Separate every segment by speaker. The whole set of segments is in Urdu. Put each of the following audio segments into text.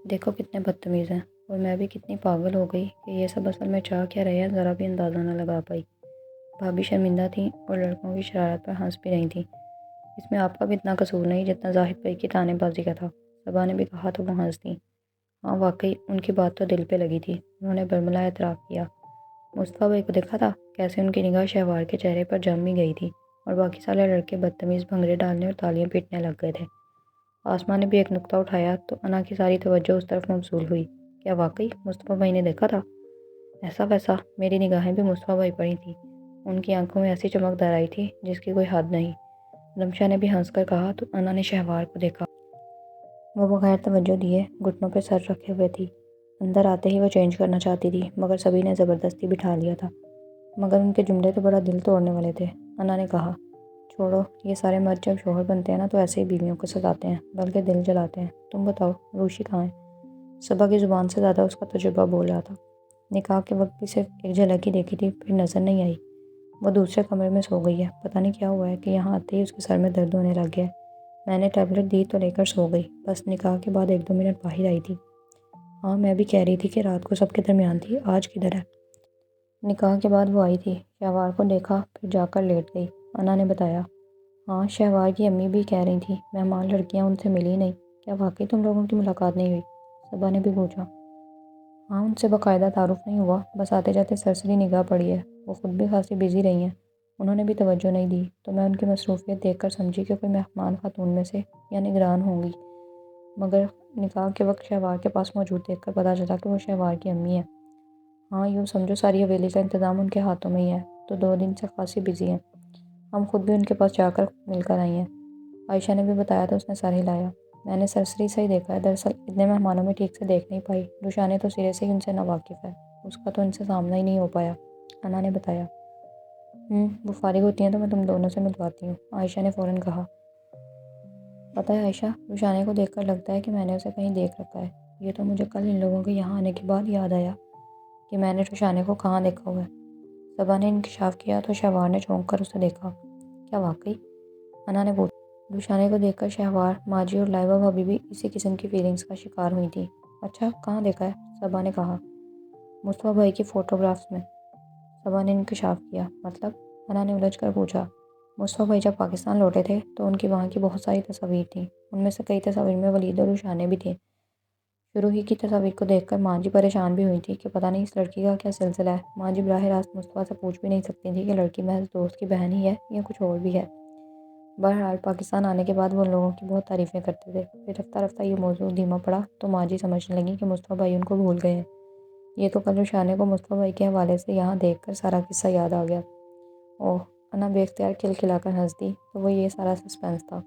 Speaker 1: دیکھو کتنے بدتمیز ہیں، اور میں بھی کتنی پاگل ہو گئی کہ یہ سب اصل میں چاہ کیا رہے ہیں ذرا بھی اندازہ نہ لگا پائی۔ بھابھی شرمندہ تھیں اور لڑکوں کی شرارت پر ہنس بھی رہی تھیں۔ اس میں آپ کا بھی اتنا قصور نہیں جتنا زاہد بھائی کی طعنے بازی کا تھا، صبا نے بھی کہا تو وہ ہنس دیں۔ ہاں واقعی ان کی بات تو دل پہ لگی تھی، انہوں نے برملا اعتراف کیا۔ مصطفیٰ بھائی کو دیکھا تھا کیسے ان کی نگاہ شہوار کے چہرے پر جم بھی گئی تھی، اور باقی سارے لڑکے بدتمیز بھنگڑے ڈالنے اور تالیاں پیٹنے لگ گئے تھے۔ آسما نے بھی ایک نقطہ اٹھایا تو انا کی ساری توجہ اس طرف مبذول ہوئی۔ کیا واقعی مصطفیٰ بھائی نے دیکھا تھا؟ ایسا ویسا میری نگاہیں بھی مصطفیٰ بھائی پر ہی تھیں، ان کی آنکھوں میں ایسی چمک در آئی تھی جس کی کوئی حد نہیں۔ رمشا نے بھی ہنس کر کہا تو انا نے شہوار کو دیکھا۔ وہ بغیر توجہ دیے گھٹنوں پہ سر رکھے ہوئے تھی۔ اندر آتے ہی وہ چینج کرنا چاہتی تھی مگر سبھی نے زبردستی بٹھا لیا تھا۔ مگر ان کے جملے تو بڑا دل توڑنے والے تھے۔ انا نے کہا چھوڑو، یہ سارے مرد جب شوہر بنتے ہیں نا تو ایسے ہی بیویوں کو ستاتے ہیں بلکہ دل جلاتے ہیں۔ تم بتاؤ روشی کہاں ہے؟ صبا کی زبان سے زیادہ اس کا تجربہ بول رہا تھا۔ نکاح کے وقت بھی صرف ایک جھلک ہی دیکھی تھی، پھر نظر نہیں آئی۔ وہ دوسرے کمرے میں سو گئی ہے، پتہ نہیں کیا ہوا ہے کہ یہاں آتے ہی اس کے سر میں درد ہونے لگ گیا ہے۔ میں نے ٹیبلٹ دی تو لے کر سو گئی، بس نکاح کے بعد 1-2 منٹ باہر آئی تھی۔ ہاں میں بھی کہہ رہی تھی کہ رات کو سب کے درمیان تھی، آج کدھر ہے؟ نکاح کے بعد وہ آئی تھی، شہوار کو دیکھا پھر جا کر لیٹ گئی، انا نے بتایا۔ ہاں شہوار کی امی بھی کہہ رہی تھی مہمان لڑکیاں ان سے ملی نہیں۔ کیا واقعی تم لوگوں کی ملاقات نہیں ہوئی؟ صبا نے بھی پوچھا۔ ہاں ان سے باقاعدہ تعارف نہیں ہوا، بس آتے جاتے سرسری نگاہ پڑی ہے۔ وہ خود بھی خاصی بزی رہی ہیں، انہوں نے بھی توجہ نہیں دی تو میں ان کی مصروفیت دیکھ کر سمجھی کہ کوئی مہمان خاتون میں سے یا نگران ہوں گی، مگر نکاح کے وقت شہوار کے پاس موجود دیکھ کر پتہ چلا کہ وہ شہوار کی امی ہیں۔ ہاں یوں سمجھو ساری حویلی کا انتظام ان کے ہاتھوں میں ہی ہے، تو 2 دن سے خاصی بزی ہیں۔ ہم خود بھی ان کے پاس جا کر مل کر آئی ہیں۔ عائشہ نے بھی بتایا تو اس نے سر ہلایا۔ میں نے سرسری سے ہی دیکھا ہے، دراصل اتنے مہمانوں میں ٹھیک سے دیکھ نہیں پائی، روشانے تو سرے سے ہی ان سے ناواقف ہے، اس کا تو ان سے سامنا ہی نہیں ہو پایا، انا نے بتایا۔ وہ فارغ ہوتی ہیں تو میں تم دونوں سے ملواتی ہوں، عائشہ نے فوراً کہا۔ پتہ ہے عائشہ، روشانے کو دیکھ کر لگتا ہے کہ میں نے اسے کہیں دیکھ رکھا ہے۔ یہ تو مجھے کل ان لوگوں کے یہاں آنے کے بعد یاد آیا کہ میں نے روشانے کو کہاں دیکھا ہوا ہے۔ صبا نے انکشاف کیا تو شہوار نے چونک کر اسے دیکھا۔ کیا واقعی؟ انا نے پوچھا۔ روشانے کو دیکھ کر شہوار، ماجی اور لائبہ بھابی بھی اسی قسم کی فیلنگز کا شکار ہوئی تھی۔ اچھا کہاں دیکھا ہے؟ صبا نے کہا۔ مصطفیٰ بھائی کی فوٹوگرافز میں، صبا نے انکشاف کیا۔ مطلب؟ انا نے الجھ کر پوچھا۔ مصطفیٰ بھائی جب پاکستان لوٹے تھے تو ان کی وہاں کی بہت ساری تصاویر تھیں، ان میں سے کئی تصاویر میں ولید اور روشانے بھی تھیں۔ شروع ہی کی تصاویر کو دیکھ کر ماں جی پریشان بھی ہوئی تھی کہ پتہ نہیں اس لڑکی کا کیا سلسلہ ہے۔ ماں جی براہ راست مصطفیٰ سے پوچھ بھی نہیں سکتی تھی کہ لڑکی محض دوست کی بہن ہی ہے یا کچھ اور بھی ہے۔ بہرحال پاکستان آنے کے بعد وہ ان لوگوں کی بہت تعریفیں کرتے تھے، پھر رفتہ رفتہ یہ موضوع دھیما پڑا تو ماں جی سمجھنے لگیں کہ مصطفیٰ بھائی ان کو بھول گئے ہیں۔ یہ تو کل روشانے کو مصطفیٰ بھائی کے حوالے سے یہاں دیکھ کر سارا قصہ یاد آ گیا۔ اوہ، انا بے اختیار کھلکھلا کر ہنس دی، تو وہ یہ سارا سسپینس تھا۔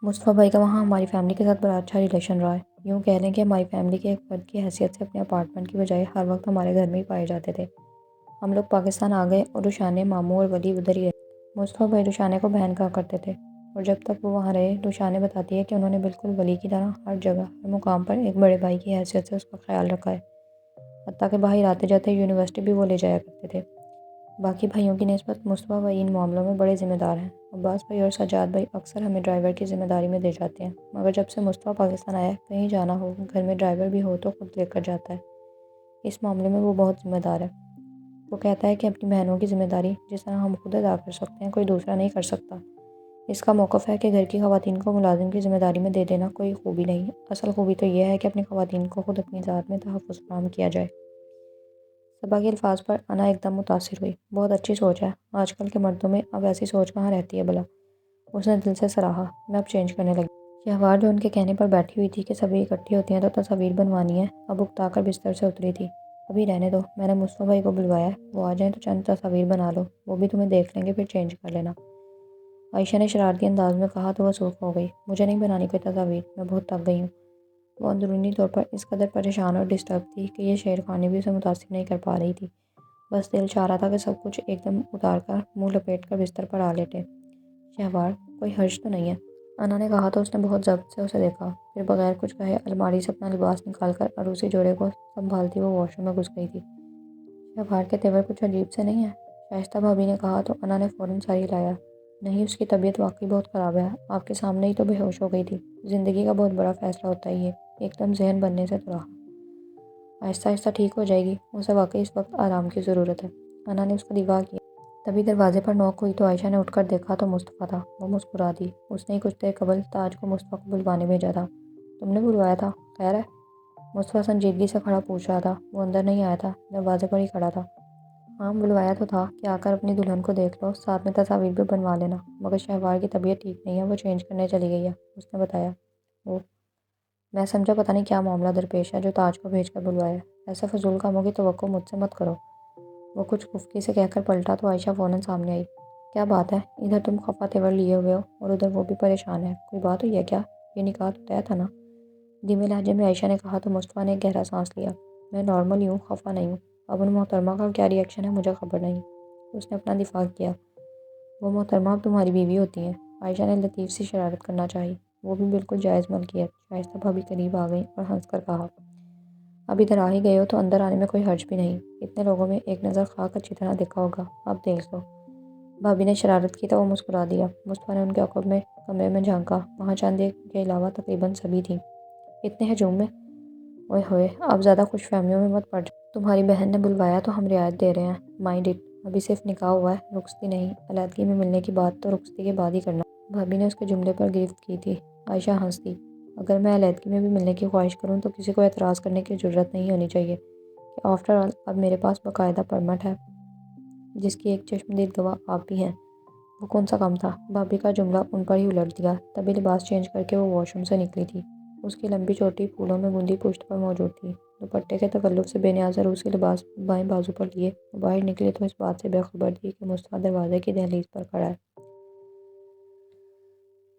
Speaker 1: مصطفیٰ بھائی کا وہاں ہماری فیملی کے ساتھ بڑا اچھا ریلیشن رہا ہے، یوں کہہ لیں کہ ہماری فیملی کے ایک فرد کی حیثیت سے اپنے اپارٹمنٹ کی بجائے ہر وقت ہمارے گھر میں ہی پائے جاتے تھے۔ ہم لوگ پاکستان آ گئے اور روشانے، ماموں اور ولی ادھر ہی رہے۔ مصطفیٰ بھائی روشانے کو بہن کہا کرتے تھے، اور جب تک وہ وہاں رہے روشانے بتاتی ہے کہ انہوں نے بالکل ولی کی طرح ہر جگہ ہر مقام پر ایک بڑے بھائی کی حیثیت سے اس کا خیال رکھا ہے، حتیٰ کہ باہر آتے جاتے یونیورسٹی بھی وہ لے جایا کرتے تھے۔ باقی بھائیوں کی نسبت مصطفیٰ بھائی ان معاملوں میں بڑے ذمہ دار ہیں۔ عباس بھائی اور سجاد بھائی اکثر ہمیں ڈرائیور کی ذمہ داری میں دے جاتے ہیں، مگر جب سے مصطفیٰ پاکستان آیا ہے کہیں جانا ہو، گھر میں ڈرائیور بھی ہو تو خود لے کر جاتا ہے۔ اس معاملے میں وہ بہت ذمہ دار ہے۔ وہ کہتا ہے کہ اپنی بہنوں کی ذمہ داری جس طرح ہم خود ادا کر سکتے ہیں کوئی دوسرا نہیں کر سکتا۔ اس کا موقف ہے کہ گھر کی خواتین کو ملازم کی ذمہ داری میں دے دینا کوئی خوبی نہیں، اصل خوبی تو یہ ہے کہ اپنی خواتین کو خود اپنی ذات میں تحفظ فراہم کیا جائے۔ صبا کے الفاظ پر انا ایک دم متاثر ہوئی۔ بہت اچھی سوچ ہے، آج کل کے مردوں میں اب ایسی سوچ کہاں رہتی ہے بھلا؟ اس نے دل سے سراہا۔ میں اب چینج کرنے لگی۔ شہوار جو ان کے کہنے پر بیٹھی ہوئی تھی کہ سبھی اکٹھی ہوتی ہیں تو تصاویر بنوانی ہے، اب اکتا کر بستر سے اتری تھی۔ ابھی رہنے دو، میں نے مصطفیٰ بھائی کو بلوایا ہے، وہ آ جائیں تو چند تصاویر بنا لو، وہ بھی تمہیں دیکھ لیں گے پھر چینج کر لینا، عائشہ نے شرارتی انداز میں کہا تو وہ سرخ ہو گئی۔ مجھے نہیں بنانی کوئی تصاویر، میں بہت تھک گئی ہوں۔ وہ اندرونی طور پر اس قدر پریشان اور ڈسٹرب تھی کہ یہ شعر خوانی بھی اسے متاثر نہیں کر پا رہی تھی۔ بس دل چاہ رہا تھا کہ سب کچھ ایک دم اتار کر منہ لپیٹ کر بستر پر آ لیٹے۔ شہوار، کوئی حرج تو نہیں ہے؟ انا نے کہا تو اس نے بہت ضبط سے اسے دیکھا، پھر بغیر کچھ کہے الماری سے اپنا لباس نکال کر عروسی جوڑے کو سنبھالتی وہ واش روم میں گھس گئی تھی۔ شہوار کے تیور کچھ عجیب سے نہیں ہیں؟ شائستہ بھابی نے کہا تو انا نے فوراً سر ہلایا۔ نہیں، اس کی طبیعت واقعی بہت خراب ہے، آپ کے سامنے ہی تو بے ہوش ہو گئی تھی۔ زندگی کا بہت بڑا فیصلہ ہوتا ہے یہ، ایک دم ذہن بننے سے تو رہا۔ آہستہ آہستہ ٹھیک ہو جائے گی، اسے واقعی اس وقت آرام کی ضرورت ہے۔ انا نے اس کو دفاع کیا۔ تبھی دروازے پر نوک ہوئی تو عائشہ نے اٹھ کر دیکھا تو مصطفیٰ تھا۔ وہ مسکرا دی۔ اس نے ہی کچھ دیر قبل تاج کو مصطفیٰ کو بلوانے بھیجا تھا۔ تم نے بلوایا تھا؟ خیر ہے؟ مصطفیٰ سنجیدگی سے کھڑا پوچھ رہا تھا۔ وہ اندر نہیں آیا تھا، دروازے پر ہی کھڑا تھا۔ ہاں بلوایا تو تھا کہ آ کر اپنی دلہن کو دیکھ لو، ساتھ میں تصاویر بھی بنوا لینا، مگر شہوار کی طبیعت ٹھیک نہیں ہے، وہ چینج کرنے چلی گئی ہے، اس نے بتایا۔ وہ میں سمجھا پتہ نہیں کیا معاملہ درپیش ہے جو تاج کو بھیج کر بلوایا ہے۔ ایسے فضول کاموں کی توقع مجھ سے مت کرو۔ وہ کچھ خفگی سے کہہ کر پلٹا تو عائشہ فوراً سامنے آئی۔ کیا بات ہے؟ ادھر تم خفا تیور لیے ہوئے ہو اور ادھر وہ بھی پریشان ہے، کوئی بات ہوئی ہے کیا؟ یہ نکاح تو طے تھا نا؟ دھیمے لہجے میں عائشہ نے کہا تو مصطفیٰ نے ایک گہرا سانس لیا۔ میں نارمل ہی ہوں، خفا نہیں ہوں۔ اب ان محترمہ کا کیا ری ایکشن ہے مجھے خبر نہیں۔ اس نے اپنا دفاع کیا۔ وہ محترمہ اب تمہاری بیوی ہوتی ہیں۔ عائشہ نے لطیف سی شرارت کرنا چاہی۔ وہ بھی بالکل جائز ملکیت۔ شائستہ بھابی قریب آ گئیں اور ہنس کر کہا، اب ادھر آ ہی گئے ہو تو اندر آنے میں کوئی حرج بھی نہیں، اتنے لوگوں میں ایک نظر خاک اچھی طرح دیکھا ہوگا، اب دیکھ لو۔ بھابی نے شرارت کی تو وہ مسکرا دیا۔ مصطفیٰ نے ان کے عقب میں کمرے میں جھانکا، وہاں چند ایک کے علاوہ تقریباً سبھی تھیں۔ اتنے ہجوم میں؟ اوئے ہوئے، اب زیادہ خوش فہمیوں میں مت پڑ جاؤ۔ تمہاری بہن نے بلوایا تو ہم رعایت دے رہے ہیں، مائنڈ اٹ۔ ابھی صرف نکاح ہوا ہے، رخصتی نہیں، علیحدگی میں ملنے کی بات تو رخصتی کے بعد ہی کرنا۔ بھابی نے اس کے جملے پر گرفت کی تھی۔ عائشہ ہنس دی۔ اگر میں علیحدگی میں بھی ملنے کی خواہش کروں تو کسی کو اعتراض کرنے کی جرات نہیں ہونی چاہیے کہ آفٹر آل اب میرے پاس باقاعدہ پرمٹ ہے، جس کی ایک چشمدید گواہ آپ بھی ہیں۔ وہ کون سا کام تھا؟ بھابی کا جملہ ان پر ہی الٹ دیا۔ تبھی لباس چینج کر کے وہ واش روم سے نکلی تھی۔ اس کی لمبی چوٹی پھولوں میں گندی پشت پر موجود تھی۔ دوپٹے کے تکلف سے بے نیاز روسی لباس بائیں بازو پر لیے وہ باہر نکلی تو اس بات سے بے خبر تھی کہ مصطفیٰ دروازے کی دہلیز پر کھڑا ہے۔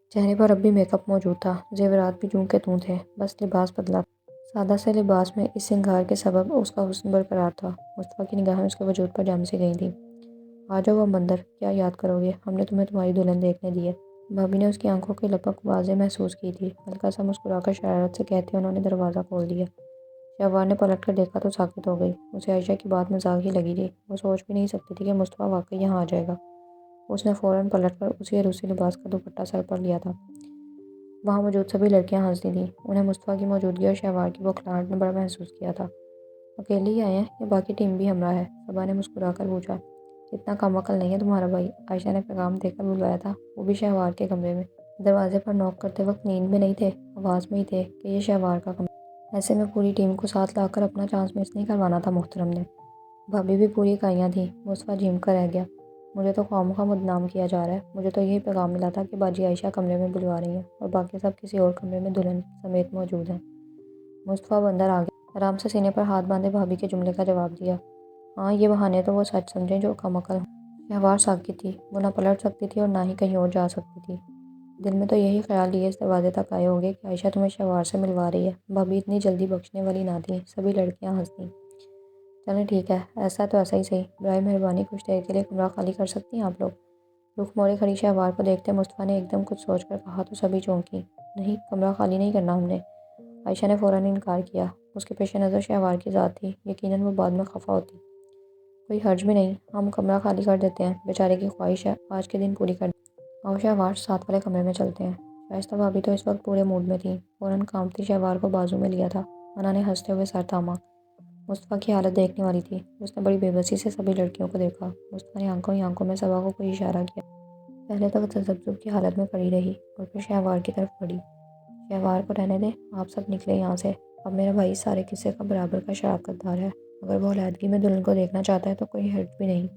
Speaker 1: چہرے پر اب بھی میک اپ موجود تھا، زیورات بھی جوں کے توں تھے، بس لباس بدلا تھا۔ سادہ سے لباس میں اس سنگار کے سبب اس کا حسن برقرار تھا۔ مصطفیٰ کی نگاہیں اس کے وجود پر جم سی گئی تھیں۔ آ جاؤ اب اندر، کیا یاد کرو گے، ہم نے تمہیں تمہاری دلہن دیکھنے دی ہے۔ بھابی نے اس کی آنکھوں کی لپک واضح محسوس کی تھی۔ ہلکا سا مسکرا کر شرارت سے کہتے انہوں نے دروازہ کھول دیا۔ شہوار نے پلٹ کر دیکھا تو ساکت ہو گئی۔ اسے عائشہ کی بات مذاق ہی لگی تھی۔ وہ سوچ بھی نہیں سکتی تھی کہ مصطفیٰ واقعی یہاں آ جائے گا۔ اس نے فوراً پلٹ کر اسی روسی لباس کا دوپٹہ سر پر لیا تھا۔ وہاں موجود سبھی لڑکیاں ہنستی تھیں۔ انہیں مصطفیٰ کی موجودگی اور شہوار کی بوکھلاہٹ نے بڑا محسوس کیا تھا۔ اکیلے ہی آئے ہیں یا باقی ٹیم بھی ہمراہ ہے؟ صبا نے مسکرا کر پوچھا۔ اتنا کم عقل نہیں ہے تمہارا بھائی، عائشہ نے پیغام دے کر بلوایا تھا، وہ بھی شہوار کے کمرے میں۔ دروازے پر نوک کرتے وقت نیند میں نہیں تھے، آواز میں ہی تھے کہ یہ شہوار کا کمرہ۔ ایسے میں پوری ٹیم کو ساتھ لا کر اپنا چانس مس نہیں کروانا تھا محترم نے۔ بھابی بھی پوری اکائیاں تھیں۔ مصطفیٰ جھیم کر رہ گیا۔ مجھے تو خواہ بدنام کیا جا رہا ہے، مجھے تو یہی پیغام ملا تھا کہ باجی عائشہ کمرے میں بلوا رہی ہیں اور باقی سب کسی اور کمرے میں دلہن سمیت موجود ہیں۔ مصطفیٰ اندر آ گیا، آرام سے سینے پر ہاتھ باندھے بھابی کے جملے کا جواب دیا۔ ہاں یہ بہانے تو وہ سچ سمجھیں جو کم عقل ہوں۔ شہوار ساکت تھی، وہ نہ پلٹ سکتی تھی اور نہ ہی کہیں اور جا سکتی تھی۔ دل میں تو یہی خیال لیے اس دروازے تک آئے ہوگے کہ عائشہ تمہیں شہوار سے ملوا رہی ہے۔ بھابی اتنی جلدی بخشنے والی نہ تھی، سبھی لڑکیاں ہنسیں۔ چلیں ٹھیک ہے، ایسا تو ایسا ہی صحیح، برائے مہربانی کچھ دیر کے لیے کمرہ خالی کر سکتی ہیں آپ لوگ؟ رخ موڑے کھڑی شہوار کو دیکھتے مصطفیٰ نے ایک دم کچھ سوچ کر کہا تو سبھی چونکی۔ نہیں، کمرہ خالی نہیں کرنا ہم نے۔ عائشہ نے فوراً انکار کیا۔ اس کے پیش نظر شہوار کی ذات تھی، یقیناً وہ بعد میں خفا ہوتی۔ کوئی حرج بھی نہیں، ہم کمرہ خالی کر دیتے ہیں، بیچارے کی خواہش ہے، آج کے دن پوری کر دیں۔ آؤ شہوار، ساتھ والے کمرے میں چلتے ہیں۔ شائستہ بھابی تو اس وقت پورے موڈ میں تھیں، فوراً کانپتی شہوار کو بازو میں لیا تھا۔ انا نے ہنستے ہوئے سر تھاما۔ مصطفیٰ کی حالت دیکھنے والی تھی، اس نے بڑی بے بسی سے سبھی لڑکیوں کو دیکھا۔ مصطفیٰ نے آنکھوں ہی آنکھوں میں صبا کو کوئی اشارہ کیا۔ پہلے تو وہ تذبذب کی حالت میں پڑی رہی اور پھر شہوار کی طرف بڑھی۔ شہوار کو رہنے دیں، آپ سب نکلے یہاں سے، اب میرا بھائی اس سارے قصے کا برابر کا شراکت دار ہے، اگر وہ علیحدگی میں دلہن کو دیکھنا چاہتا ہے تو کوئی حرج بھی نہیں۔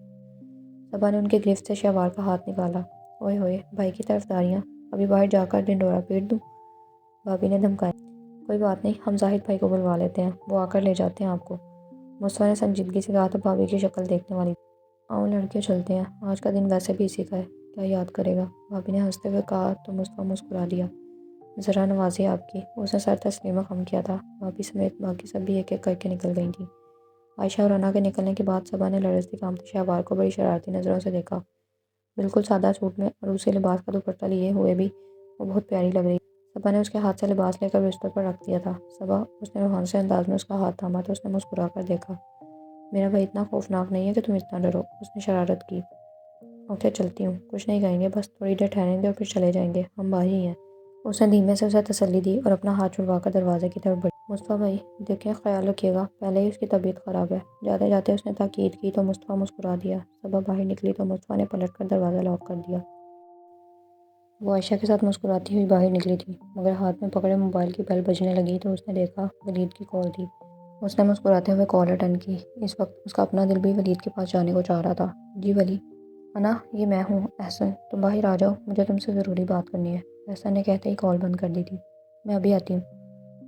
Speaker 1: صبا نے ان کی گرفت سے شہوار کا ہاتھ نکالا۔ اوئے ہوئے، بھائی کی طرفداریاں، ابھی باہر جا کر ڈنڈورا پیٹ دوں؟ بھابی نے دھمکایا۔ کوئی بات نہیں، ہم زاہد بھائی کو بلوا لیتے ہیں، وہ آ کر لے جاتے ہیں آپ کو۔ مصطفیٰ نے سنجیدگی سے کہا تو بھابی کی شکل دیکھنے والی تھی۔ آؤ لڑکیوں چلتے ہیں، آج کا دن ویسے بھی اسی کا ہے، کیا یاد کرے گا؟ بھابی نے ہنستے ہوئے کہا تو مصطفیٰ مسکرا دیا۔ ذرا نوازی آپ کی، اس نے سر تسلیمہ خم کیا تھا۔ بھابی سمیت باقی سب بھی ایک ایک کر کے نکل گئی تھیں۔ عائشہ اور انا کے نکلنے کے بعد صبا نے لرزتی کانپتی شہوار کو بڑی شرارتی نظروں سے دیکھا۔ بالکل سادہ سوٹ میں اور روسی لباس کا دوپٹہ لیے ہوئے بھی وہ بہت پیاری لگ رہی تھی۔ صبا نے اس کے ہاتھ سے لباس لے کر بستر پر رکھ دیا تھا۔ صبا، اس نے روحان سے انداز میں اس کا ہاتھ تھاما تو اس نے مسکرا کر دیکھا۔ میرا بھائی اتنا خوفناک نہیں ہے کہ تم اتنا ڈرو، اس نے شرارت کی۔ اوکے چلتی ہوں، کچھ نہیں کہیں گے، بس تھوڑی دیر ٹھہریں گے اور پھر چلے جائیں گے، ہم باہر ہی ہیں۔ اس نے دھیمے سے اسے تسلی دی اور اپنا ہاتھ چھڑوا کر دروازے کی طرف بڑھی۔ مصطفیٰ بھائی دیکھیں، خیال رکھیے گا، پہلے ہی اس کی طبیعت خراب ہے۔ جاتے جاتے اس نے تاکید کی تو مصطفیٰ مسکرا دیا۔ صبح باہر نکلی تو مصطفیٰ نے پلٹ کر دروازہ لاک کر دیا۔ وہ عائشہ کے ساتھ مسکراتی ہوئی باہر نکلی تھی، مگر ہاتھ میں پکڑے موبائل کی بیل بجنے لگی تو اس نے دیکھا ولید کی کال تھی۔ اس نے مسکراتے ہوئے کال اٹینڈ کی۔ اس وقت اس کا اپنا دل بھی ولید کے پاس جانے کو چاہ رہا تھا۔ جی ولی، انا یہ میں ہوں احسن، تم باہر آ جاؤ، مجھے تم سے ضروری بات کرنی ہے۔ احسن نے کہتے ہی کال بند کر دی تھی۔ میں ابھی آتی ہوں،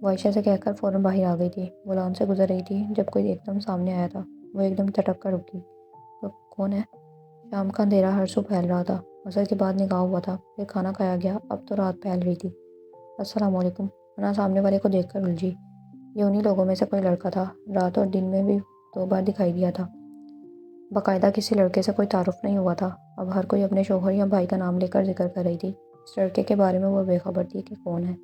Speaker 1: وہ عائشہ سے کہہ کر فوراً باہر آ گئی تھی۔ وہ لان سے گزر رہی تھی جب کوئی ایک دم سامنے آیا تھا۔ وہ ایک دم تٹک کر رکی۔ کون ہے؟ شام کا اندھیرا ہر سو پھیل رہا تھا۔ عصر کے بعد نکاح ہوا تھا، پھر کھانا کھایا گیا، اب تو رات پھیل رہی تھی۔ السلام علیکم۔ انا سامنے والے کو دیکھ کر الجھی۔ یہ انہی لوگوں میں سے کوئی لڑکا تھا، رات اور دن میں بھی 2 بار دکھائی دیا تھا۔ باقاعدہ کسی لڑکے سے کوئی تعارف نہیں ہوا تھا۔ اب ہر کوئی اپنے شوہر یا بھائی کا نام لے کر ذکر کر رہی تھی۔ اس لڑکے کے بارے میں وہ بے خبر تھی کہ کون ہے۔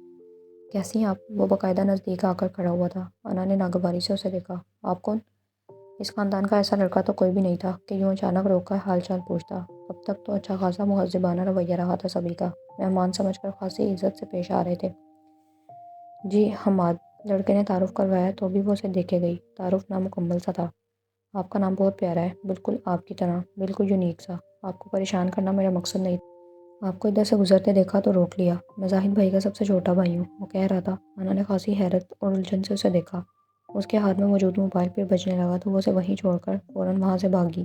Speaker 1: کیسی ہیں آپ؟ وہ باقاعدہ نزدیک آ کر کھڑا ہوا تھا۔ انا نے ناگواری سے اسے دیکھا۔ آپ کون؟ اس خاندان کا ایسا لڑکا تو کوئی بھی نہیں تھا کہ یوں اچانک روک کر حال چال پوچھتا۔ اب تک تو اچھا خاصا مہذبانہ رویہ رہا تھا سبھی کا، مہمان سمجھ کر خاصی عزت سے پیش آ رہے تھے۔ جی حماد، لڑکے نے تعارف کروایا تو بھی وہ اسے دیکھے گئی۔ تعارف نامکمل سا تھا۔ آپ کا نام بہت پیارا ہے، بالکل آپ کی طرح، بالکل یونیک سا۔ آپ کو پریشان کرنا میرا مقصد نہیں تھا۔ آپ کو ادھر سے گزرتے دیکھا تو روک لیا۔ میں زاہد بھائی کا سب سے چھوٹا بھائی ہوں، وہ کہہ رہا تھا۔ انا نے خاصی حیرت اور الجھن سے اسے دیکھا۔ اس کے ہاتھ میں موجود موبائل پھر بجنے لگا تو وہ اسے وہیں چھوڑ کر فوراً وہاں سے بھاگی۔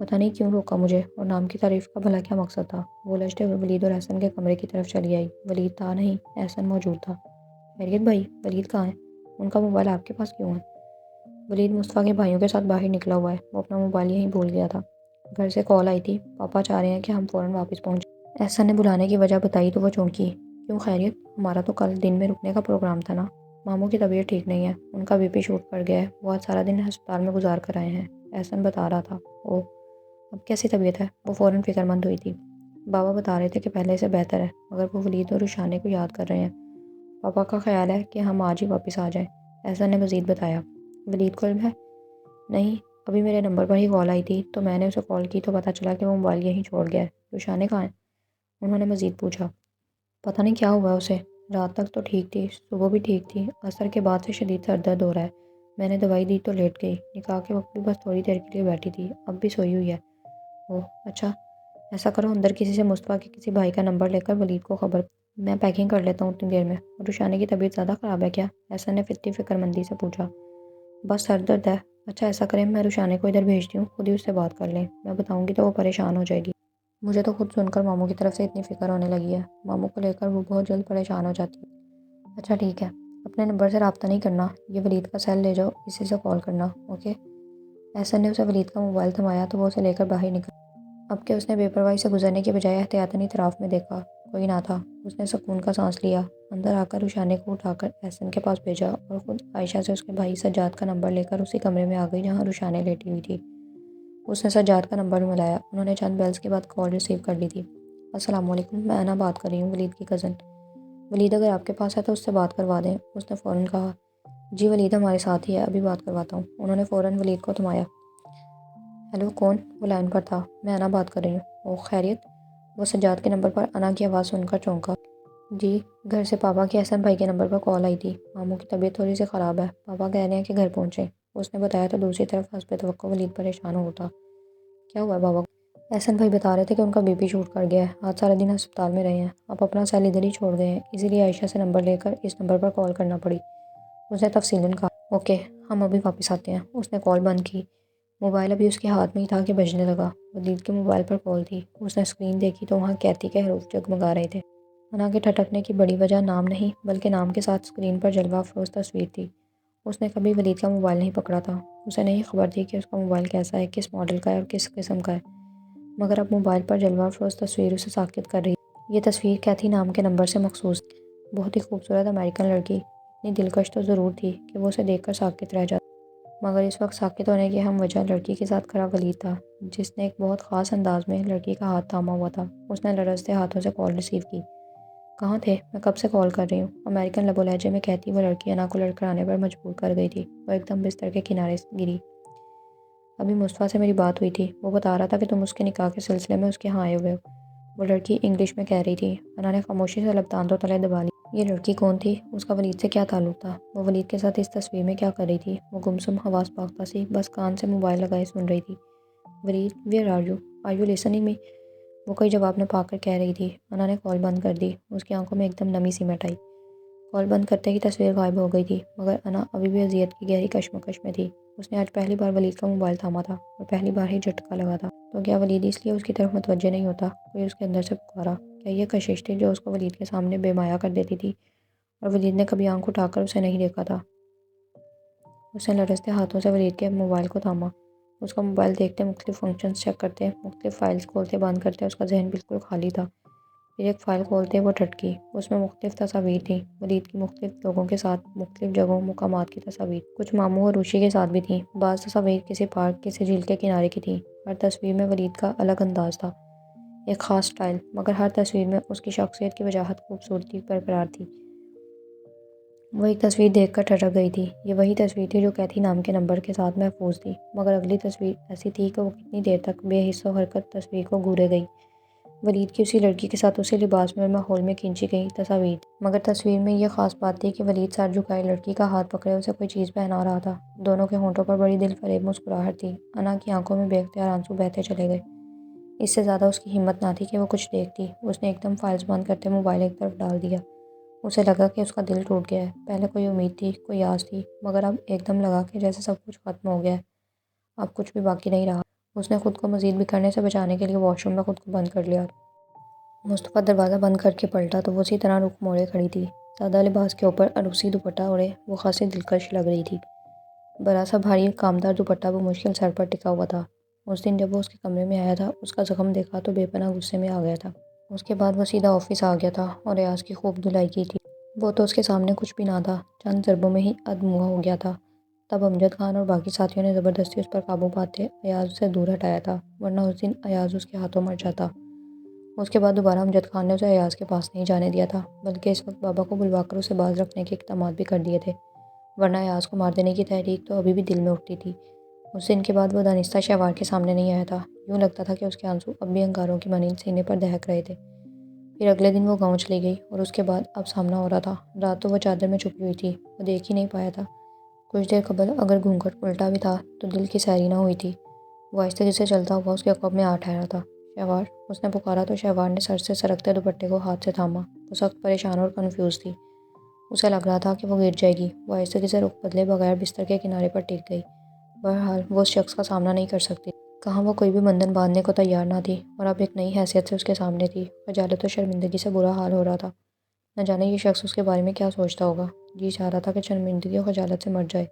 Speaker 1: پتہ نہیں کیوں روکا مجھے، اور نام کی تعریف کا بھلا کیا مقصد تھا؟ وہ الجھتے ہوئے ولید اور احسن کے کمرے کی طرف چلی آئی۔ ولید تھا نہیں، احسن موجود تھا۔ خیریت بھائی، ولید کہاں ہے؟ ان کا موبائل آپ کے پاس کیوں ہے؟ ولید مصطفیٰ کے بھائیوں کے ساتھ باہر نکلا ہوا ہے، وہ اپنا موبائل یہیں بھول گیا تھا۔ گھر سے کال آئی تھی، پاپا چاہ رہے ہیں کہ ہم فوراً واپس پہنچیں۔ احسن نے بلانے کی وجہ بتائی تو وہ چونکی۔ کیوں خیریت؟ ہمارا تو کل دن میں رکنے کا پروگرام تھا نا۔ ماموں کی طبیعت ٹھیک نہیں ہے، ان کا بی پی شوٹ کر گیا ہے، وہ آج سارا دن ہسپتال میں گزار کر آئے ہیں، احسن بتا رہا تھا۔ اوہ، اب کیسی طبیعت ہے؟ وہ فوراً فکر مند ہوئی تھی۔ بابا بتا رہے تھے کہ پہلے سے بہتر ہے، مگر وہ ولید اور رشانے کو یاد کر رہے ہیں۔ پاپا کا خیال ہے کہ ہم آج ہی واپس آ جائیں، احسن نے مزید بتایا۔ ولید کو علم ہے؟ نہیں، ابھی میرے نمبر پر ہی کال آئی تھی تو میں نے اسے کال کی تو پتہ چلا کہ وہ موبائل یہیں چھوڑ گیا ہے۔ رشانے کہاں ہیں؟ انہوں نے مزید پوچھا۔ پتہ نہیں کیا ہوا اسے، رات تک تو ٹھیک تھی، صبح بھی ٹھیک تھی، عصر کے بعد سے شدید سر درد ہو رہا ہے۔ میں نے دوائی دی تو لیٹ گئی، نکاح کے وقت بھی بس تھوڑی دیر کے لیے بیٹھی تھی، اب بھی سوئی ہوئی ہے۔ اوہ اچھا، ایسا کرو اندر کسی سے مصطفیٰ کے کسی بھائی کا نمبر لے کر ولید کو خبر، میں پیکنگ کر لیتا ہوں اتنی دیر میں۔ اور رشانے کی طبیعت زیادہ خراب ہے کیا؟ احسن نے فطری فکر مندی سے پوچھا۔ بس سر درد ہے۔ اچھا ایسا کریں، میں رشانے کو ادھر بھیجتی ہوں، خود ہی اس سے بات کر لیں، میں بتاؤں گی تو وہ پریشان ہو جائے گی۔ مجھے تو خود سن کر ماموں کی طرف سے اتنی فکر ہونے لگی ہے، ماموں کو لے کر وہ بہت جلد پریشان ہو جاتی ہے۔ اچھا ٹھیک ہے، اپنے نمبر سے رابطہ نہیں کرنا، یہ ولید کا سیل لے جاؤ، اسی سے کال کرنا، اوکے؟ احسن نے اسے ولید کا موبائل تھمایا تو وہ اسے لے کر باہر نکل۔ اب کہ اس نے بے پرواہی سے گزرنے کے بجائے احتیاطاً اطراف میں دیکھا، کوئی نہ تھا۔ اس نے سکون کا سانس لیا، اندر آ کر رشانے کو اٹھا کر احسن کے پاس بھیجا اور خود عائشہ سے اس کے بھائی سجاد کا نمبر لے کر اسی کمرے میں آ گئی جہاں رشانے لیٹی ہوئی تھی۔ اس نے سجاد کا نمبر ملایا، انہوں نے چند بیلز کے بعد کال ریسیو کر لی تھی۔ السلام علیکم، میں انا بات کر رہی ہوں، ولید کی کزن۔ ولید اگر آپ کے پاس ہے تو اس سے بات کروا دیں، اس نے فوراً کہا۔ جی ولید ہمارے ساتھ ہی ہے، ابھی بات کرواتا ہوں۔ انہوں نے فوراً ولید کو تھمایا۔ ہیلو کون؟ وہ لائن پر تھا۔ میں انا بات کر رہی ہوں۔ اوہ خیریت؟ وہ سجاد کے نمبر پر انا کی آواز سن کر چونکا۔ جی، گھر سے پاپا کی احسن بھائی کے نمبر پر کال آئی تھی، ماموں کی طبیعت تھوڑی سی خراب ہے، پاپا کہہ رہے ہیں کہ گھر پہنچیں، اس نے بتایا تو دوسری طرف حسب توقع ولید پریشان ہو اٹھا۔ کیا ہوا ہے بابا؟ احسن بھائی بتا رہے تھے کہ ان کا بی پی شوٹ کر گیا ہے، آج سارا دن ہسپتال میں رہے ہیں، آپ اپنا سیل ادھر ہی چھوڑ گئے ہیں، اسی لیے عائشہ سے نمبر لے کر اس نمبر پر کال کرنا پڑی، اس نے تفصیلاً کہا۔ اوکے، ہم ابھی واپس آتے ہیں۔ اس نے کال بند کی۔ موبائل ابھی اس کے ہاتھ میں ہی تھا کہ بجنے لگا۔ ولید کے موبائل پر کال تھی، اس نے اسکرین دیکھی تو وہاں کیتی کے حروف جگمگا رہے تھے۔ انا کے ٹھٹکنے کی بڑی وجہ نام نہیں بلکہ نام کے ساتھ اسکرین پر جلوہ افروز تصویر تھی۔ اس نے کبھی ولید کا موبائل نہیں پکڑا تھا، اسے نہیں خبر تھی کہ اس کا موبائل کیسا ہے، کس ماڈل کا ہے اور کس قسم کا ہے، مگر اب موبائل پر جلوہ افروز تصویر اسے ساکت کر رہی۔ یہ تصویر کیتھی نام کے نمبر سے مخصوص تھی، بہت ہی خوبصورت امریکن لڑکی، اتنی دلکش تو ضرور تھی کہ وہ اسے دیکھ کر ساکت رہ جاتا، مگر اس وقت ساکت ہونے کی ہم وجہ لڑکی کے ساتھ کھڑا ولید تھا، جس نے ایک بہت خاص انداز میں لڑکی کا ہاتھ تھاما ہوا تھا۔ اس نے لرزتے ہاتھوں سے کال ریسیو کی۔ کہاں تھے؟ میں کب سے کال کر رہی ہوں، امریکن لب و لہجے میں کہتی وہ لڑکی انا کو لڑکھڑانے پر مجبور کر گئی تھی۔ وہ ایک دم بستر کے کنارے گری۔ ابھی مصطفیٰ سے میری بات ہوئی تھی، وہ بتا رہا تھا کہ تم اس کے نکاح کے سلسلے میں اس کے ہاں آئے ہوئے ہو۔ وہ لڑکی انگلش میں کہہ رہی تھی۔ انا نے خاموشی سے لب دانتوں تلے دبا لی۔ یہ لڑکی کون تھی؟ اس کا ولید سے کیا تعلق تھا؟ وہ ولید کے ساتھ اس تصویر میں کیا کر رہی تھی؟ وہ گمسم حواس باختہ سی بس کان سے موبائل لگائے سن رہی تھی۔ Walid, where are you listening me? وہ کوئی جواب نہ پا کر کہہ رہی تھی۔ انا نے کال بند کر دی۔ اس کی آنکھوں میں ایک دم نمی سی مٹ آئی۔ کال بند کرتے ہی تصویر غائب ہو گئی تھی، مگر انا ابھی بھی اذیت کی گہری کشمکش میں تھی۔ اس نے آج پہلی بار ولید کا موبائل تھاما تھا اور پہلی بار ہی جھٹکا لگا تھا۔ تو کیا ولید اس لیے اس کی طرف متوجہ نہیں ہوتا؟ کوئی اس کے اندر سے پکارا۔ کیا یہ کشش تھی جو اس کو ولید کے سامنے بے مایا کر دیتی تھی؟ اور ولید نے کبھی آنکھ اٹھا کر اسے نہیں دیکھا تھا۔ اس نے لرزتے ہاتھوں سے ولید کے موبائل کو تھاما۔ اس کا موبائل دیکھتے، مختلف فنکشنز چیک کرتے، مختلف فائلز کھولتے بند کرتے اس کا ذہن بالکل خالی تھا۔ پھر ایک فائل کھولتے وہ ٹھٹکی۔ اس میں مختلف تصاویر تھیں، ولید کی مختلف لوگوں کے ساتھ، مختلف جگہوں مقامات کی تصاویر، کچھ ماموں اور روشی کے ساتھ بھی تھیں۔ بعض تصاویر کسی پارک، کسی جھیل کے کنارے کی تھیں۔ ہر تصویر میں ولید کا الگ انداز تھا، ایک خاص سٹائل، مگر ہر تصویر میں اس کی شخصیت کی وجاہت، خوبصورتی برقرار تھی۔ وہ ایک تصویر دیکھ کر ٹھٹک گئی تھی۔ یہ وہی تصویر تھی جو کیتھی نام کے نمبر کے ساتھ محفوظ تھی، مگر اگلی تصویر ایسی تھی کہ وہ کتنی دیر تک بے حس و حرکت تصویر کو گھورے گئی۔ ولید کی اسی لڑکی کے ساتھ اسی لباس میں اور ماحول میں کھینچی گئی تصاویر تھی، مگر تصویر میں یہ خاص بات تھی کہ ولید سر جھکائے لڑکی کا ہاتھ پکڑے اسے کوئی چیز پہنا رہا تھا۔ دونوں کے ہونٹوں پر بڑی دل فریب مسکراہٹ تھی۔ انا کی آنکھوں میں بے اختیار آنسو بہتے چلے گئے۔ اس سے زیادہ اس کی ہمت نہ تھی کہ وہ کچھ دیکھتی۔ اس نے ایک دم فائلز بند کرتے موبائل ایک طرف ڈال دیا۔ اسے لگا کہ اس کا دل ٹوٹ گیا ہے۔ پہلے کوئی امید تھی، کوئی آس تھی، مگر اب ایک دم لگا کہ جیسے سب کچھ ختم ہو گیا ہے، اب کچھ بھی باقی نہیں رہا۔ اس نے خود کو مزید بکھرنے سے بچانے کے لیے واش روم میں خود کو بند کر لیا۔ مصطفیٰ دروازہ بند کر کے پلٹا تو وہ اسی طرح رخ موڑے کھڑی تھی، سادہ لباس کے اوپر عروسی دوپٹہ اوڑھے۔ وہ خاصی دلکش لگ رہی تھی۔ بڑا سا بھاری کامدار دوپٹہ بمشکل سر پر ٹکا ہوا تھا۔ اس دن جب وہ اس کے کمرے میں آیا تھا، اس کا زخم دیکھا تو بے پناہ غصے میں آ گیا تھا۔ اس کے بعد وہ سیدھا آفس آ گیا تھا اور ایاز کی خوب دھلائی کی تھی۔ وہ تو اس کے سامنے کچھ بھی نہ تھا، چند ضربوں میں ہی ادمغا ہو گیا تھا۔ تب امجد خان اور باقی ساتھیوں نے زبردستی اس پر قابو پاتے ایاز سے دور ہٹایا تھا، ورنہ اس دن ایاز اس کے ہاتھوں مر جاتا۔ اس کے بعد دوبارہ امجد خان نے اسے ایاز کے پاس نہیں جانے دیا تھا، بلکہ اس وقت بابا کو بلوا کر اسے باز رکھنے کے اقدامات بھی کر دیے تھے، ورنہ ایاز کو مار دینے کی تحریک تو ابھی بھی دل میں اٹھتی تھی۔ اس دن کے بعد وہ دانستہ شہوار کے سامنے نہیں آیا تھا۔ یوں لگتا تھا کہ اس کے آنسو اب بھی انگاروں کی مانند سینے پر دہک رہے تھے۔ پھر اگلے دن وہ گاؤں چلی گئی اور اس کے بعد اب سامنا ہو رہا تھا۔ رات تو وہ چادر میں چھپی ہوئی تھی، وہ دیکھ ہی نہیں پایا تھا۔ کچھ دیر قبل اگر گھونگھٹ الٹا بھی تھا تو دل کی سیری نہ ہوئی تھی۔ وہ آہستگی سے چلتا ہوا اس کے عقب میں آ ٹھہرا تھا۔ شہوار، اس نے پکارا تو شہوار نے سر سے سرکتے دوپٹے کو ہاتھ سے تھاما۔ وہ سخت پریشان اور کنفیوز تھی۔ اسے لگ رہا تھا کہ وہ گر جائے گی۔ وہ آہستگی سے رخ بدلے بغیر بستر کے کنارے پر ٹک گئی۔ بہرحال وہ اس شخص کا سامنا نہیں کر سکتی۔ کہاں وہ کوئی بھی بندھن باندھنے کو تیار نہ تھی، اور اب ایک نئی حیثیت سے اس کے سامنے تھی۔ خجالت و شرمندگی سے برا حال ہو رہا تھا۔ نہ جانے یہ شخص اس کے بارے میں کیا سوچتا ہوگا۔ جی چاہ رہا تھا کہ شرمندگی و خجالت سے مر جائے۔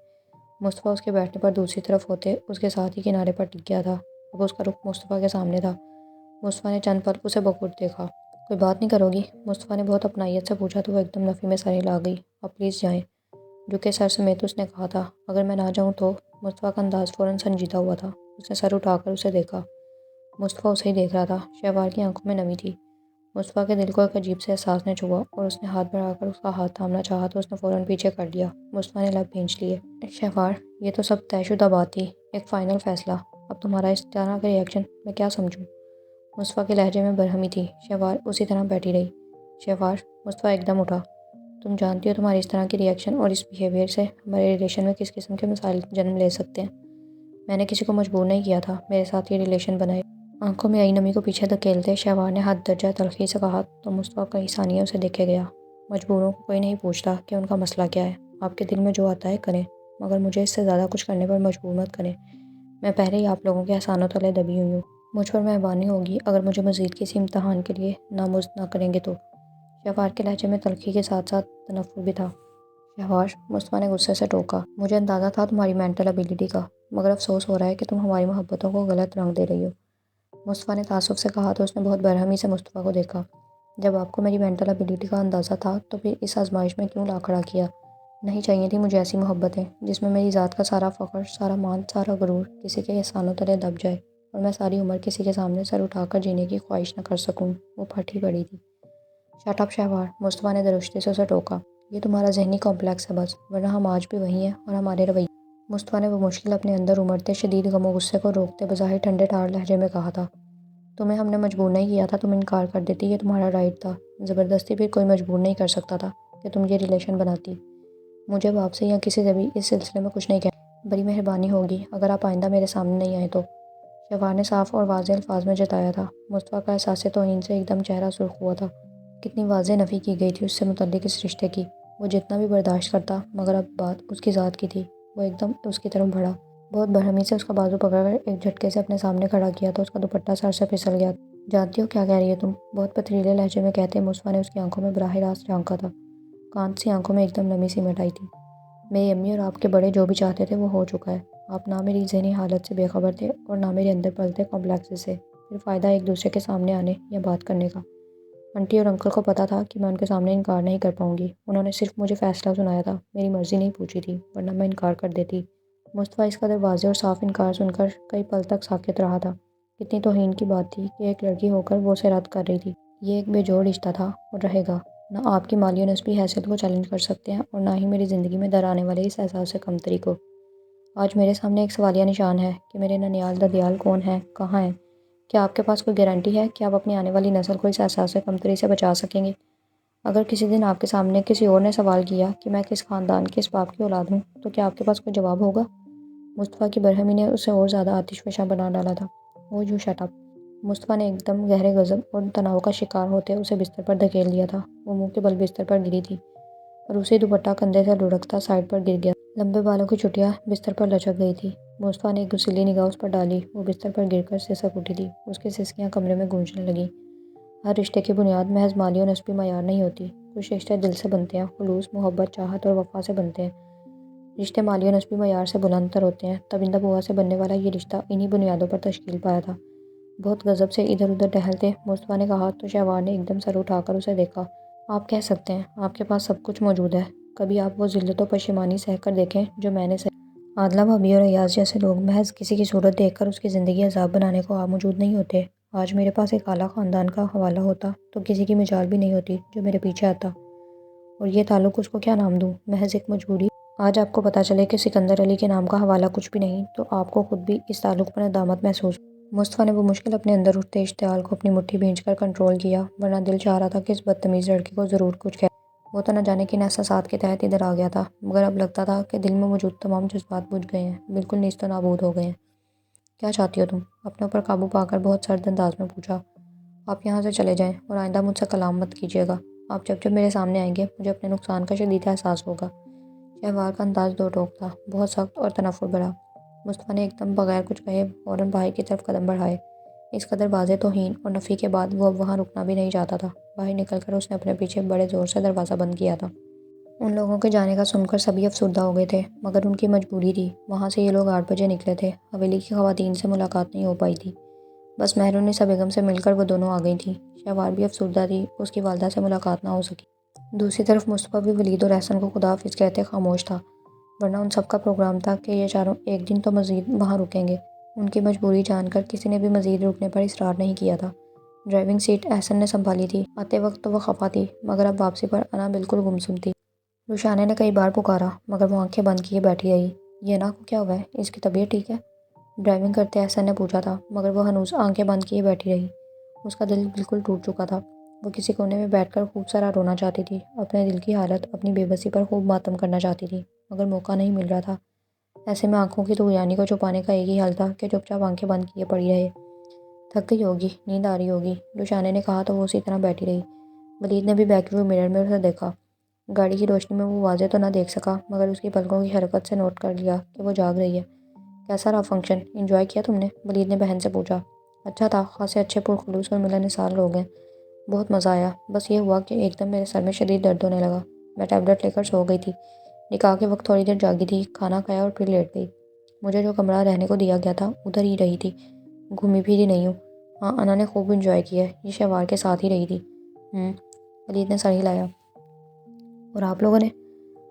Speaker 1: مصطفیٰ اس کے بیٹھنے پر دوسری طرف ہوتے اس کے ساتھ ہی کنارے پر ٹک گیا تھا۔ اب اس کا رخ مصطفیٰ کے سامنے تھا۔ مصطفیٰ نے چند پل اسے بغور دیکھا۔ کوئی بات نہیں کرو گی؟ مصطفیٰ نے بہت اپنائیت سے پوچھا تو وہ ایک دم نفی میں سر ہلا گئی۔ آپ پلیز جائیں۔ جھکے سر سمیت اس نے کہا تھا۔ اگر میں نہ جاؤں تو؟ مصطفیٰ کا انداز فوراً سنجیدہ ہوا تھا۔ اس نے سر اٹھا کر اسے دیکھا۔ مصطفیٰ اسے ہی دیکھ رہا تھا۔ شہوار کی آنکھوں میں نمی تھی۔ مصطفیٰ کے دل کو ایک عجیب سے احساس نے چھوا اور اس نے ہاتھ بڑھا کر اس کا ہاتھ تھامنا چاہا تو اس نے فوراً پیچھے کر لیا۔ مصطفیٰ نے لب بھینچ لیے۔ شہوار، یہ تو سب طے شدہ بات تھی، ایک فائنل فیصلہ۔ اب تمہارا اس طرح کا ری ایکشن میں کیا سمجھوں؟ مصطفیٰ کے لہجے میں برہمی تھی۔ شہوار اسی طرح بیٹھی رہی۔ شہوار، مصطفیٰ ایک دم اٹھا۔ تم جانتی ہو تمہاری اس طرح کی ری ایکشن اور اس بیہیویئر سے ہمارے ریلیشن میں کس قسم کے مسائل جنم لے سکتے ہیں۔ میں نے کسی کو مجبور نہیں کیا تھا میرے ساتھ یہ ریلیشن بنائے۔ آنکھوں میں آئی نمی کو پیچھے دھکیلتے شہوار نے حد درجہ تلخی سے کہا تو مصطفیٰ کئی ثانیے اسے دیکھے گیا۔ مجبوروں کو کوئی نہیں پوچھتا کہ ان کا مسئلہ کیا ہے۔ آپ کے دل میں جو آتا ہے کریں، مگر مجھے اس سے زیادہ کچھ کرنے پر مجبور مت کریں۔ میں پہلے ہی آپ لوگوں کے احسانوں تلے دبی ہوئی ہوں۔ مجھ پر مہربانی ہوگی اگر مجھے مزید کسی امتحان کے لیے نامزد نہ کریں گے تو۔ شہوار کے لہجے میں تلخی کے ساتھ ساتھ تنفر بھی تھا۔ شہوار، مصطفیٰ نے غصے سے ٹوکا، مجھے اندازہ تھا تمہاری مینٹل ابیلٹی کا، مگر افسوس ہو رہا ہے کہ تم ہماری محبتوں کو غلط رنگ دے رہی ہو۔ مصطفیٰ نے تعصب سے کہا تو اس نے بہت برہمی سے مصطفیٰ کو دیکھا۔ جب آپ کو میری مینٹل ابیلٹی کا اندازہ تھا تو پھر اس آزمائش میں کیوں لا کھڑا کیا؟ نہیں چاہیے تھی مجھے ایسی محبتیں جس میں میری ذات کا سارا فخر، سارا مان، سارا غرور کسی کے احسانوں تلے دب جائے اور میں ساری عمر کسی کے سامنے سر اٹھا کر جینے کی خواہش نہ کر سکوں۔ وہ پھٹ ہی پڑی تھی۔ شٹ اپ شہوار، مصطفیٰ نے درشتی سے اسے ٹوکا۔ یہ تمہارا ذہنی کمپلیکس ہے بس، ورنہ ہم آج بھی وہی ہیں اور ہمارے رویے مصطفیٰ نے وہ مشکل اپنے اندر امڑتے شدید غم و غصے کو روکتے بظاہر ٹھنڈے ٹھار لہجے میں کہا تھا، تمہیں ہم نے مجبور نہیں کیا تھا، تم انکار کر دیتی، یہ تمہارا رائٹ تھا۔ زبردستی بھی کوئی مجبور نہیں کر سکتا تھا کہ تم یہ ریلیشن بناتی۔ مجھے اب آپ سے یا کسی سے بھی اس سلسلے میں کچھ نہیں کہنا، بڑی مہربانی ہوگی اگر آپ آئندہ میرے سامنے نہیں آئے تو، شہوار نے صاف اور واضح الفاظ میں جتایا تھا۔ مصطفیٰ کا احساس توہین سے ایک دم چہرہ سرخ ہوا تھا۔ کتنی واضح نفی کی گئی تھی اس سے متعلق اس رشتے کی۔ وہ جتنا بھی برداشت کرتا مگر اب بات اس کی ذات کی تھی۔ وہ ایک دم اس کی طرف بڑھا، بہت برہمی سے اس کا بازو پکڑ کر ایک جھٹکے سے اپنے سامنے کھڑا کیا تو اس کا دوپٹہ سر سے پھسل گیا۔ جانتی ہو کیا کہہ رہی ہے تم؟ بہت پتھریلے لہجے میں کہتے مصطفیٰ نے اس کی آنکھوں میں براہ راست جھانکا تھا۔ کانت سی آنکھوں میں ایک دم نمی سمیٹ آئی تھی۔ میری امی اور آپ کے بڑے جو بھی چاہتے تھے وہ ہو چکا ہے۔ آپ نہ میری ذہنی حالت سے بے خبر تھے اور نہ میرے اندر پلتے کمپلیکس سے۔ پھر فائدہ ایک دوسرے کے سامنے آنے یا بات کرنے کا؟ آنٹی اور انکل کو پتا تھا کہ میں ان کے سامنے انکار نہیں کر پاؤں گی۔ انہوں نے صرف مجھے فیصلہ سنایا تھا، میری مرضی نہیں پوچھی تھی، ورنہ میں انکار کر دیتی۔ مصطفیٰ اس قدر واضح اور صاف انکار سن کر کئی پل تک ساکت رہا تھا۔ کتنی توہین کی بات تھی کہ ایک لڑکی ہو کر وہ اسے رد کر رہی تھی۔ یہ ایک بے جوڑ رشتہ تھا اور رہے گا۔ نہ آپ کی مالی و نسبی حیثیت کو چیلنج کر سکتے ہیں اور نہ ہی میری زندگی میں در آنے والے اس احساس کمتری کو۔ آج میرے سامنے ایک سوالیہ نشان ہے کہ میرے ننیال ددیال کون ہیں، کہاں ہیں؟ کیا آپ کے پاس کوئی گارنٹی ہے کہ آپ اپنی آنے والی نسل کو اس احساس کمتری سے بچا سکیں گے؟ اگر کسی دن آپ کے سامنے کسی اور نے سوال کیا کہ میں کس خاندان کس باپ کی اولاد ہوں تو کیا آپ کے پاس کوئی جواب ہوگا؟ مصطفیٰ کی برہمی نے اسے اور زیادہ آتش فشاں بنا ڈالا تھا۔ وہ یو شٹ اپ! مصطفیٰ نے ایک دم گہرے غضب اور تناؤ کا شکار ہوتے اسے بستر پر دھکیل دیا تھا۔ وہ منہ کے بل بستر پر گری تھی اور اسی دوپٹہ کندھے سے لڑکتا سائڈ پر گر گیا۔ لمبے بالوں کی چٹیاں بستر پر لچک گئی تھی۔ مصطفیٰ نے ایک گسیلی نگاہ اس پر ڈالی۔ وہ بستر پر گر کر سسک اٹھی تھی۔ اس کی سسکیاں کمرے میں گونجنے لگیں۔ ہر رشتے کی بنیاد محض مالی و نسبی معیار نہیں ہوتی۔ کچھ رشتے دل سے بنتے ہیں، خلوص، محبت، چاہت اور وفا سے بنتے ہیں۔ رشتے مالی و نسبی معیار سے بلند تر ہوتے ہیں۔ تبندہ بوا سے بننے والا یہ رشتہ انہی بنیادوں پر تشکیل پایا تھا۔ بہت غضب سے ادھر ادھر ٹہلتے مصطفیٰ نے کہا تو شہوار نے ایک دم سر اٹھا کر اسے دیکھا۔ آپ کہہ سکتے ہیں، آپ کے پاس سب کچھ موجود ہے۔ کبھی آپ وہ ذلت و پشیمانی سہہ کر دیکھیں جو میں نے سہی۔ عادلہ بھابھی اور ایاز جیسے لوگ محض کسی کی صورت دیکھ کر اس کی زندگی عذاب بنانے کو موجود نہیں ہوتے۔ آج میرے پاس ایک اعلیٰ خاندان کا حوالہ ہوتا تو کسی کی مجال بھی نہیں ہوتی جو میرے پیچھے آتا۔ اور یہ تعلق اس کو کیا نام دوں، محض ایک مجبوری۔ آج آپ کو پتہ چلے کہ سکندر علی کے نام کا حوالہ کچھ بھی نہیں تو آپ کو خود بھی اس تعلق پر ندامت محسوس۔ مصطفیٰ نے وہ مشکل اپنے اندر اٹھتے اشتعال کو اپنی مٹھی بھینچ کر کنٹرول کیا، ورنہ دل چاہ رہا تھا کہ اس بدتمیز لڑکے کو ضرور کچھ کہہ۔ وہ تو نہ جانے کن احساسات کے تحت ادھر آ گیا تھا، مگر اب لگتا تھا کہ دل میں موجود تمام جذبات بجھ گئے ہیں، بالکل نیست و نابود ہو گئے ہیں۔ کیا چاہتی ہو تم؟ اپنے اوپر قابو پا کر بہت سرد انداز میں پوچھا۔ آپ یہاں سے چلے جائیں اور آئندہ مجھ سے کلام مت کیجیے گا۔ آپ جب جب میرے سامنے آئیں گے مجھے اپنے نقصان کا شدید احساس ہوگا۔ شہوار کا انداز دو ٹوک تھا، بہت سخت اور تنفر بھرا۔ مصطفیٰ نے ایک دم بغیر کچھ کہے فوراً باہر کی طرف قدم بڑھائے۔ اس قدر واضح توہین اور نفی کے بعد وہ اب وہاں رکنا بھی نہیں چاہتا تھا۔ باہر نکل کر اس نے اپنے پیچھے بڑے زور سے دروازہ بند کیا تھا۔ ان لوگوں کے جانے کا سن کر سبھی افسردہ ہو گئے تھے، مگر ان کی مجبوری تھی۔ وہاں سے یہ لوگ 8 بجے نکلے تھے۔ حویلی کی خواتین سے ملاقات نہیں ہو پائی تھی۔ بس مہرالنساء بیگم سے مل کر وہ دونوں آ گئی تھیں۔ شہوار بھی افسردہ تھی، اس کی والدہ سے ملاقات نہ ہو سکی۔ دوسری طرف مصطفیٰ بھی ولید اور احسن کو خدا حافظ کہتے خاموش تھا، ورنہ ان سب کا پروگرام تھا کہ یہ چاروں ایک دن تو مزید وہاں رکیں گے۔ ان کی مجبوری جان کر کسی نے بھی مزید رکنے پر اصرار نہیں کیا تھا۔ ڈرائیونگ سیٹ احسن نے سنبھالی تھی۔ آتے وقت تو وہ خفا تھی، مگر اب واپسی پر انا بالکل گمسم تھی۔ رشانے نے کئی بار پکارا مگر وہ آنکھیں بند کیے بیٹھی رہی۔ یہ انا کو کیا ہوا ہے؟ اس کی طبیعت ٹھیک ہے؟ ڈرائیونگ کرتے احسن نے پوچھا تھا، مگر وہ ہنوز آنکھیں بند کیے بیٹھی رہی۔ اس کا دل بالکل ٹوٹ چکا تھا۔ وہ کسی کونے میں بیٹھ کر خوب سارا رونا چاہتی تھی، اپنے دل کی حالت، اپنی بے بسی پر خوب ماتم کرنا چاہتی تھی، مگر موقع نہیں مل رہا تھا۔ ایسے میں آنکھوں کی طغیانی کو چھپانے کا ایک ہی حل تھا کہ چپ چاپ آنکھیں بند کیے پڑی رہے۔ تھک گئی ہوگی، نیند آ رہی ہوگی، رشانے نے کہا تو وہ اسی طرح بیٹھی رہی۔ ولید نے بھی بیک ویو مرر میں اسے دیکھا۔ گاڑی کی روشنی میں وہ واضح تو نہ دیکھ سکا، مگر اس کی پلکوں کی حرکت سے نوٹ کر لیا کہ وہ جاگ رہی ہے۔ کیسا رہا فنکشن؟ انجوائے کیا تم نے؟ ولید نے بہن سے پوچھا۔ اچھا تھا، خاصے اچھے پرخلوص اور ملنسار لوگ ہیں، بہت مزہ آیا۔ بس یہ ہوا کہ ایک دم میرے سر میں شدید درد ہونے لگا، میں ٹیبلٹ لے کر سو گئی تھی۔ نکاح کے وقت تھوڑی دیر جاگی تھی، کھانا کھایا اور پھر لیٹ گئی۔ مجھے جو کمرہ رہنے کو دیا گیا تھا ادھر ہی رہی تھی، گھومی پھری نہیں ہوں۔ ہاں انا نے خوب انجوائے کیا ہے، یہ شہوار کے ساتھ ہی رہی تھی۔ ولید نے سر ہلایا۔ اور آپ لوگوں نے؟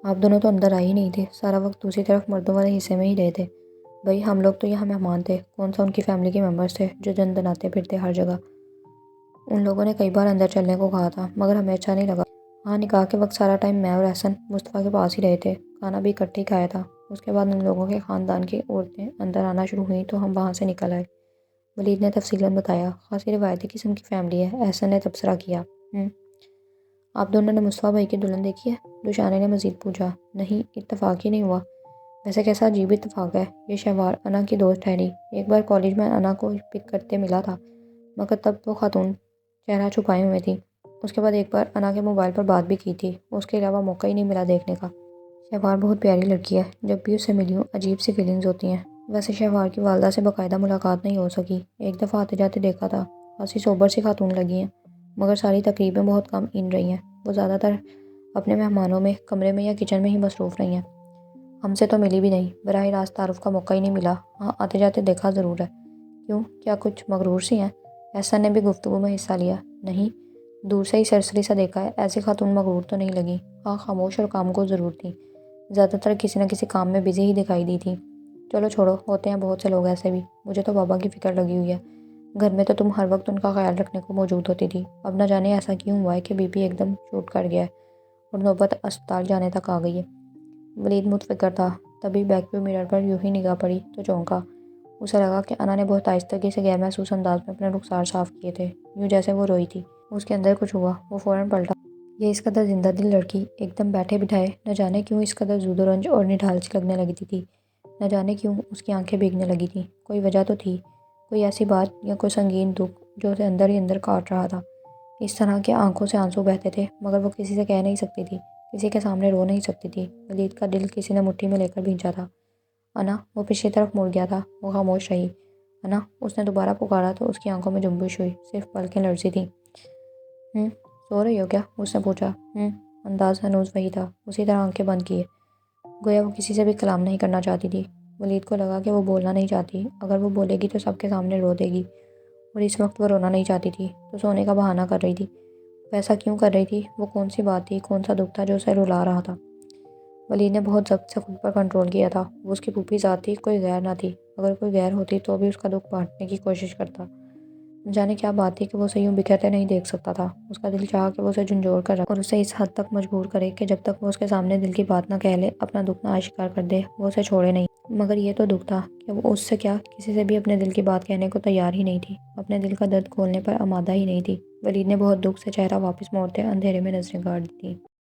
Speaker 1: آپ دونوں تو اندر آئے ہی نہیں تھے، سارا وقت دوسری طرف مردوں والے حصے میں ہی رہے تھے۔ بھائی ہم لوگ تو یہاں مہمان تھے، کون سا ان کی فیملی کے ممبرز تھے جو جن دناتے پھرتے ہر جگہ۔ ان لوگوں نے کئی بار اندر چلنے کو کہا تھا مگر ہمیں اچھا نہیں لگا۔ ہاں نکاح کے وقت سارا ٹائم میں اور احسن مصطفیٰ کے پاس ہی رہے تھے، کھانا بھی اکٹھے ہی کھایا تھا۔ اس کے بعد ان لوگوں کے خاندان کی عورتیں اندر آنا شروع ہوئیں تو ہم وہاں سے نکل آئے۔ ولید نے تفصیلاً بتایا۔ خاصی روایتی قسم کی فیملی ہے، احسن نے تبصرہ کیا۔ آپ دونوں نے مصطفیٰ بھائی کی دلہن دیکھی ہے؟ دوشانے نے مزید پوچھا۔ نہیں، اتفاق ہی نہیں ہوا۔ ویسے کیسا عجیب اتفاق ہے، یہ شہوار انا کی دوست ٹھہری۔ ایک بار کالج میں انا کو پک کرتے ملا تھا، مگر تب وہ خاتون چہرہ چھپائے ہوئے تھی۔ اس کے بعد ایک بار انا کے موبائل پر بات بھی کی تھی، اس کے علاوہ موقع ہی نہیں ملا دیکھنے کا۔ شہوار بہت پیاری لڑکی ہے، جب بھی اس سے ملی ہوں عجیب سی فیلنگز ہوتی ہیں۔ ویسے شہوار کی والدہ سے باقاعدہ ملاقات نہیں ہو سکی، ایک دفعہ آتے جاتے دیکھا تھا۔ خاصی سوبر سی خاتون لگی ہیں، مگر ساری تقریبیں بہت کم ان رہی ہیں۔ وہ زیادہ تر اپنے مہمانوں میں کمرے میں یا کچن میں ہی مصروف رہی ہیں، ہم سے تو ملی بھی نہیں۔ براہ راست تعارف کا موقع ہی نہیں ملا، ہاں آتے جاتے دیکھا ضرور ہے۔ کیوں، کیا کچھ مغرور سی ہیں؟ احسن نے بھی گفتگو میں حصہ لیا۔ نہیں، دور سے ہی سرسری سا دیکھا ہے، ایسی خاتون مغرور تو نہیں لگی۔ ہاں خاموش اور کام کو ضرور تھی، زیادہ تر کسی نہ کسی کام میں بزی ہی دکھائی دی تھی۔ چلو چھوڑو، ہوتے ہیں بہت سے لوگ ایسے بھی، مجھے تو بابا کی فکر لگی ہوئی ہے۔ گھر میں تو تم ہر وقت ان کا خیال رکھنے کو موجود ہوتی تھی، اب نہ جانے ایسا کیوں ہوا ہے کہ بی پی ایک دم شوٹ کر گیا ہے اور نوبت اسپتال جانے تک آ گئی ہے۔ ولید متفکر تھا، تبھی بیک ویو مرر پر یوں ہی نگاہ پڑی تو چونکا۔ اسے لگا کہ انا نے بہت آہستگی سے غیر محسوس انداز میں اپنے رخسار صاف کیے تھے، یوں جیسے وہ روئی تھی۔ اس کے اندر کچھ ہوا، وہ فوراً پلٹا۔ یہ اس قدر زندہ دل لڑکی ایک دم بیٹھے بٹھائے نہ جانے کیوں اس قدر زود و رنج اور نڈھال سی لگنے لگی تھی، نہ جانے کیوں اس کی آنکھیں بھیگنے لگی تھیں۔ کوئی وجہ تو تھی، کوئی ایسی بات یا کوئی سنگین دکھ جو اسے اندر ہی اندر کاٹ رہا تھا۔ اس طرح کہ آنکھوں سے آنسو بہتے تھے، مگر وہ کسی سے کہہ نہیں سکتی تھی، کسی کے سامنے رو نہیں سکتی تھی۔ ولید کا دل کسی نے مٹھی میں لے کر بھینچا تھا۔ انا، وہ پچھلی طرف مڑ گیا تھا، وہ خاموش رہی۔ انا، اس نے دوبارہ پکارا تو اس کی آنکھوں میں جنبش ہوئی، صرف پلکیں لرزی تھیں۔ سو رہی ہو کیا؟ اس نے پوچھا۔ انداز ہنوز وہی تھا، اسی طرح آنکھیں بند کیے، گویا وہ کسی سے بھی کلام نہیں کرنا چاہتی تھی۔ ولید کو لگا کہ وہ بولنا نہیں چاہتی، اگر وہ بولے گی تو سب کے سامنے رو دے گی، اور اس وقت وہ رونا نہیں چاہتی تھی تو سونے کا بہانہ کر رہی تھی۔ ویسا کیوں کر رہی تھی؟ وہ کون سی بات تھی، کون سا دکھ تھا جو اسے رلا رہا تھا؟ ولید نے بہت ضبط سے خود پر کنٹرول کیا تھا۔ وہ اس کی پھوپھی ذات تھی، کوئی غیر نہ تھی۔ اگر کوئی غیر ہوتی تو بھی اس کا دکھ بانٹنے کی کوشش کرتا۔ نہ جانے کیا بات تھی کہ وہ اسے یوں بکھرتے نہیں دیکھ سکتا تھا۔ اس کا دل چاہا کہ وہ اسے جھنجھوڑ کر رکھے اور اسے اس حد تک مجبور کرے کہ جب تک وہ اس کے سامنے دل کی بات نہ کہہ لے، اپنا دکھ نہ آشکار کر دے، وہ اسے چھوڑے نہیں۔ مگر یہ تو دکھ تھا کہ وہ اس سے کیا کسی سے بھی اپنے دل کی بات کہنے کو تیار ہی نہیں تھی، اپنے دل کا درد کھولنے پر آمادہ ہی نہیں تھی۔ ولید نے بہت دکھ سے چہرہ واپس موڑتے اندھیرے میں نظریں گاڑ دیں۔